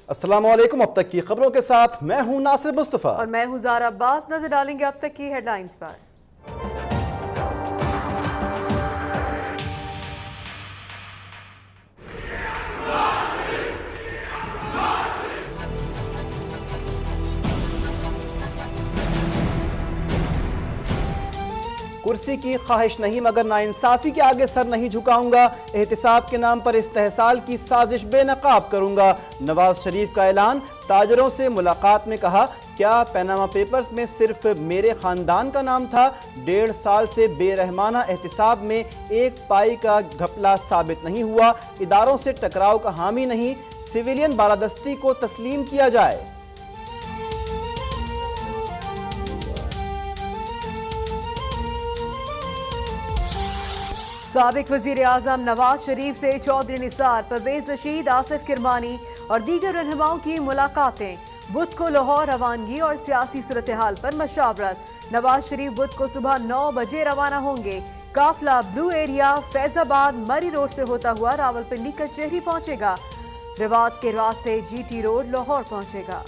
अस्सलामुअलैकुम। अब तक की खबरों के साथ मैं हूं नासिर मुस्तफा और मैं हूं ज़ारा अब्बास। नजर डालेंगे अब तक की हेडलाइंस पर। कुर्सी की ख्वाहिश नहीं मगर नाइंसाफी के आगे सर नहीं झुकाऊंगा। एहतिसाब के नाम पर इस्तेहसाल की साजिश बेनकाब करूंगा। नवाज शरीफ का ऐलान। ताजरों से मुलाकात में कहा, क्या पैनामा पेपर्स में सिर्फ मेरे खानदान का नाम था? 1.5 साल से बेरहमाना एहतिसाब में एक पाई का घपला साबित नहीं हुआ। इदारों से टकराव का हामी नहीं, सिविलियन बालादस्ती को तस्लीम किया जाए। साबिक वजीर आजम नवाज शरीफ से चौधरी निसार, परवेज रशीद, आसिफ किरमानी और दीगर रहनुमाओं की मुलाकातें। बुध को लाहौर रवानगी और सियासी सूरत हाल पर मशावरत। नवाज शरीफ बुध को सुबह 9 बजे रवाना होंगे। काफिला ब्लू एरिया फैजाबाद मरी रोड से होता हुआ रावलपिंडी कचहरी पहुंचेगा। रिवात के रास्ते GT रोड लाहौर पहुंचेगा।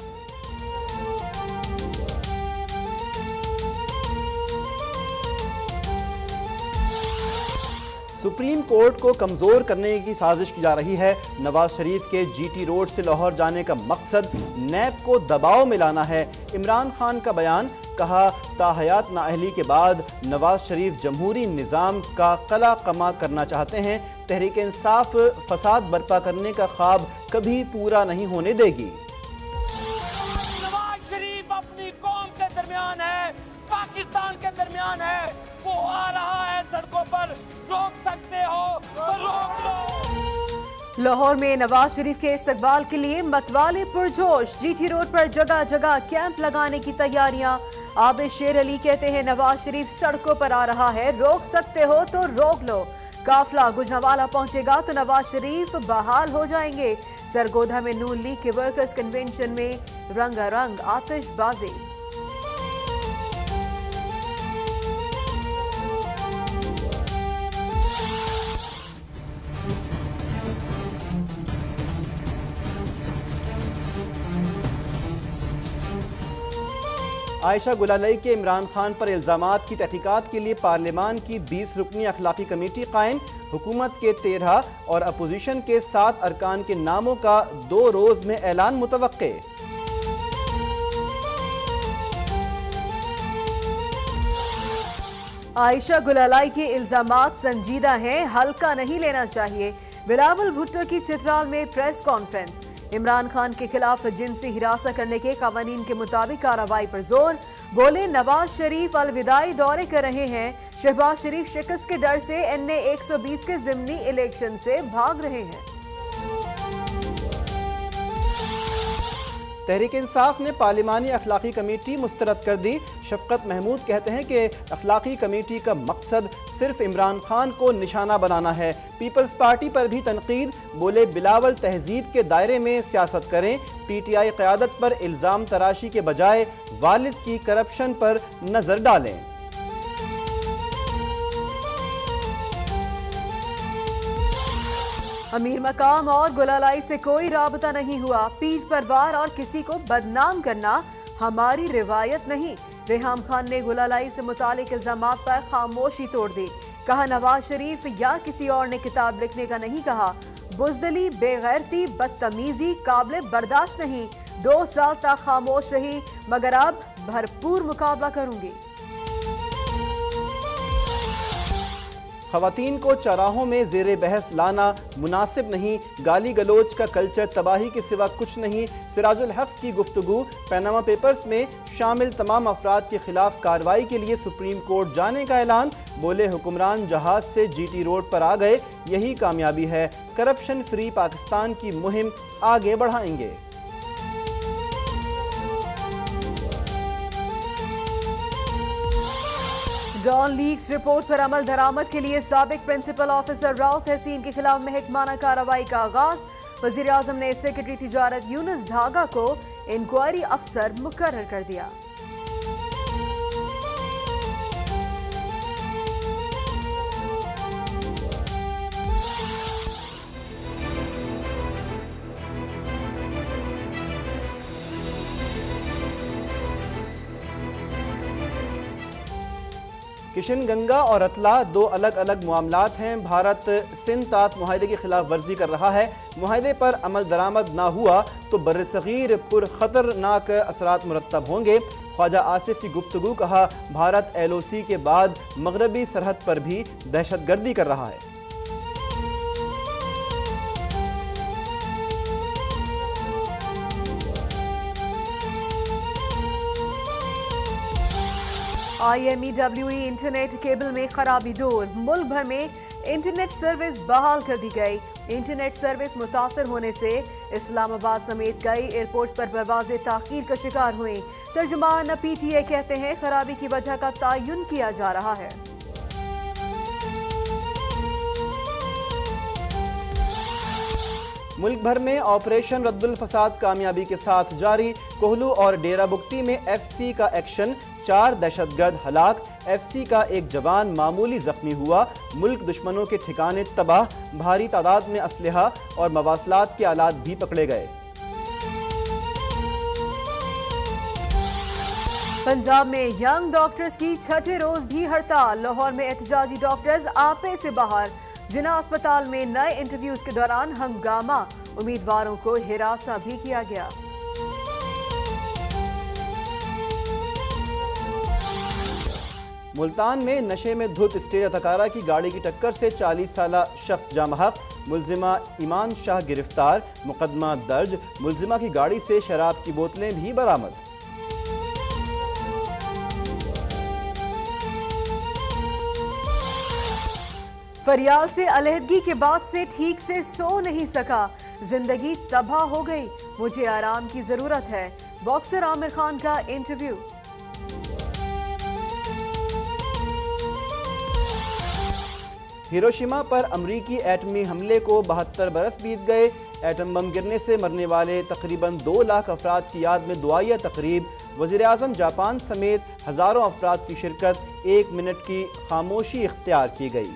सुप्रीम कोर्ट को कमजोर करने की साजिश की जा रही है। नवाज शरीफ के GT रोड से लाहौर जाने का मकसद नैब को दबाव में लाना है। इमरान खान का बयान। कहा, ताहयात नाअहली के बाद नवाज शरीफ जमहूरी निज़ाम का कला कमा करना चाहते हैं। तहरीक इंसाफ फसाद बर्पा करने का ख्वाब कभी पूरा नहीं होने देगी। नवाज शरीफ अपनी कौम के दरमियान है, पाकिस्तान के दरमियान है। वो आ रहा है सड़कों पर, रोक सकते हो तो रोक लो। लाहौर में नवाज शरीफ के इस्तकबाल के लिए मतवाले पुरजोश। GT रोड पर जगह जगह कैंप लगाने की तैयारियां। आबिद शेर अली कहते हैं, नवाज शरीफ सड़कों पर आ रहा है, रोक सकते हो तो रोक लो। काफिला गुजरावाला पहुंचेगा तो नवाज शरीफ बहाल हो जाएंगे। सरगोधा में नून लीग के वर्कर्स कन्वेंशन में रंगारंग आतिशबाजी। आयशा गुलालई के इमरान खान पर इल्जामात की तहकीकात के लिए पार्लियामान की 20 रुकनी अखलाकी कमेटी कायम। हुकूमत के 13 और अपोजिशन के 7 अरकान के नामों का 2 रोज में ऐलान मुतवक्के। आयशा गुलालाई के इल्जामात संजीदा हैं, हल्का नहीं लेना चाहिए। बिलावल भुट्टो की चित्राल में प्रेस कॉन्फ्रेंस। इमरान खान के खिलाफ जिनसी हिरासत करने के कानून के मुताबिक कार्रवाई पर जोर। बोले, नवाज शरीफ अलविदाई दौरे कर रहे हैं। शहबाज शरीफ शिकस्त के डर से NA 120 के जिमनी इलेक्शन से भाग रहे हैं। तहरीक इंसाफ ने पार्लिमानी अखलाकी कमेटी मुस्तरद कर दी। शफकत महमूद कहते हैं कि अखलाकी कमेटी का मकसद सिर्फ इमरान खान को निशाना बनाना है। पीपल्स पार्टी पर भी तनकीद। बोले, बिलावल तहजीब के दायरे में सियासत करें। PTI क़यादत पर इल्ज़ाम तराशी के बजाय वालिद की करप्शन पर नजर डालें। अमीर मकाम और गुलालाई से कोई राबता नहीं हुआ। पीठ पर वार और किसी को बदनाम करना हमारी रिवायत नहीं। रेहाम खान ने गुलालाई से मुतालिक इल्जामात पर खामोशी तोड़ दी। कहा, नवाज शरीफ या किसी और ने किताब लिखने का नहीं कहा। बुज़दिली, बेगैरती, बदतमीजी काबिल बर्दाश्त नहीं। 2 साल तक खामोश रही मगर अब भरपूर मुकाबला करूंगी। ख़वातीन को चौराहों में ज़ेरे बहस लाना मुनासिब नहीं। गाली गलोच का कल्चर तबाही के सिवा कुछ नहीं। सिराजुल हक की गुफ्तगू। पैनामा पेपर्स में शामिल तमाम अफराद के खिलाफ कार्रवाई के लिए सुप्रीम कोर्ट जाने का ऐलान। बोले, हुक्मरान जहाज से GT रोड पर आ गए, यही कामयाबी है। करप्शन फ्री पाकिस्तान की मुहिम आगे बढ़ाएंगे। डॉन लीक्स रिपोर्ट पर अमल दरामद के लिए साबिक प्रिंसिपल ऑफिसर राव तहसीन के खिलाफ महकमाना कार्रवाई का आगाज। वजीर आजम ने सेक्रेटरी तिजारत यूनुस ढागा को इंक्वायरी अफसर मुकर्रर कर दिया। किशनगंगा और रतला दो अलग अलग मामलात हैं। भारत सिंध ताश मुआहदे की खिलाफ वर्जी कर रहा है। मुआहदे पर अमल दरामद ना हुआ तो बर्रसगीर पुर खतरनाक असरात मुरत्तब होंगे। ख्वाजा आसिफ की गुफ्तगू, कहा भारत LOC के बाद मगरबी सरहद पर भी दहशतगर्दी कर रहा है। IMEWE इंटरनेट केबल में खराबी दूर, मुल्क भर में इंटरनेट सर्विस बहाल कर दी गई। इंटरनेट सर्विस मुतासर होने से इस्लामाबाद समेत कई एयरपोर्ट पर परवाजें ताखीर का शिकार हुई। तर्जुमान PTA कहते हैं खराबी की वजह का तयन किया जा रहा है। मुल्क भर में ऑपरेशन रद्दुल फसाद कामयाबी के साथ जारी। कोहलू और डेरा बुगटी में FC का एक्शन, 4 दहशतगर्द हलाक। FC का एक जवान मामूली जख्मी हुआ। मुल्क दुश्मनों के ठिकाने तबाह, भारी तादाद में असलहा और मवासलात के आलात भी पकड़े गए। पंजाब में यंग डॉक्टर्स की छठे रोज भी हड़ताल। लाहौर में एहतजाजी डॉक्टर्स आपे से बाहर। जिना अस्पताल में नए इंटरव्यूज के दौरान हंगामा, उम्मीदवारों को हिरासा भी किया गया। मुल्तान में नशे में धुत स्टेज अदाकारा की गाड़ी की टक्कर से 40 साला शख्स जामहक। मुलजिमा ईमान शाह गिरफ्तार, मुकदमा दर्ज। मुलजिमा की गाड़ी से शराब की बोतलें भी बरामद। फरियाल से अलहदगी के बाद से ठीक से सो नहीं सका, जिंदगी तबाह हो गई, मुझे आराम की जरूरत है। बॉक्सर आमिर खान का इंटरव्यू। हिरोशिमा पर अमरीकी एटमी हमले को 72 बरस बीत गए। एटम बम गिरने से मरने वाले तकरीबन 2 लाख अफराद की याद में दुआया तकरीब। वज़ीर-ए-आज़म जापान समेत हज़ारों अफराद की शिरकत। 1 मिनट की खामोशी इख्तियार की गई।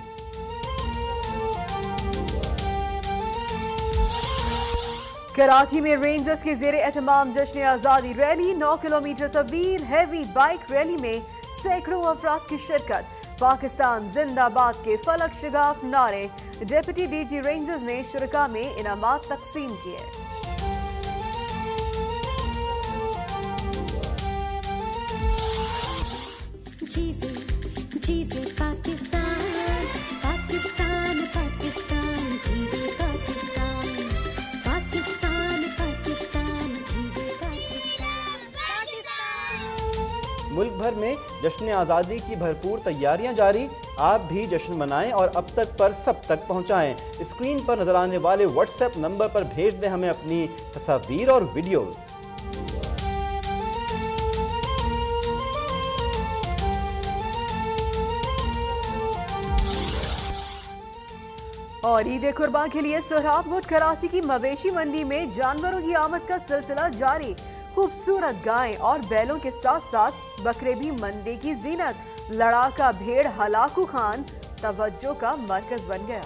कराची में रेंजर्स के जेर एहतमाम जश्न आज़ादी रैली। 9 किलोमीटर तवील हैवी बाइक रैली में सैकड़ों अफराद की शिरकत। पाकिस्तान जिंदाबाद के फलक शिगाफ नारे। डिप्टी DG रेंजर्स ने शुरका में इनामात तकसीम किए। जीते पाकिस्तान, पाकिस्तान, पाकिस्तान, जीते पाकिस्तान, पाकिस्तान, पाकिस्तान, जीते पाकिस्तान। मुल्क भर में जश्न आज़ादी की भरपूर तैयारियां जारी। आप भी जश्न मनाएं और अब तक पर सब तक पहुंचाएं। स्क्रीन पर नजर आने वाले WhatsApp नंबर पर भेज दें हमें अपनी तस्वीर और वीडियोस। और ईद कुर्बान के लिए सोहराबकोट कराची की मवेशी मंडी में जानवरों की आमद का सिलसिला जारी। खूबसूरत गायें और बैलों के साथ साथ बकरे भी मंडी की जीनत। लड़ाका भेड़ हलाकू खान तवज्जो का मरकज बन गया।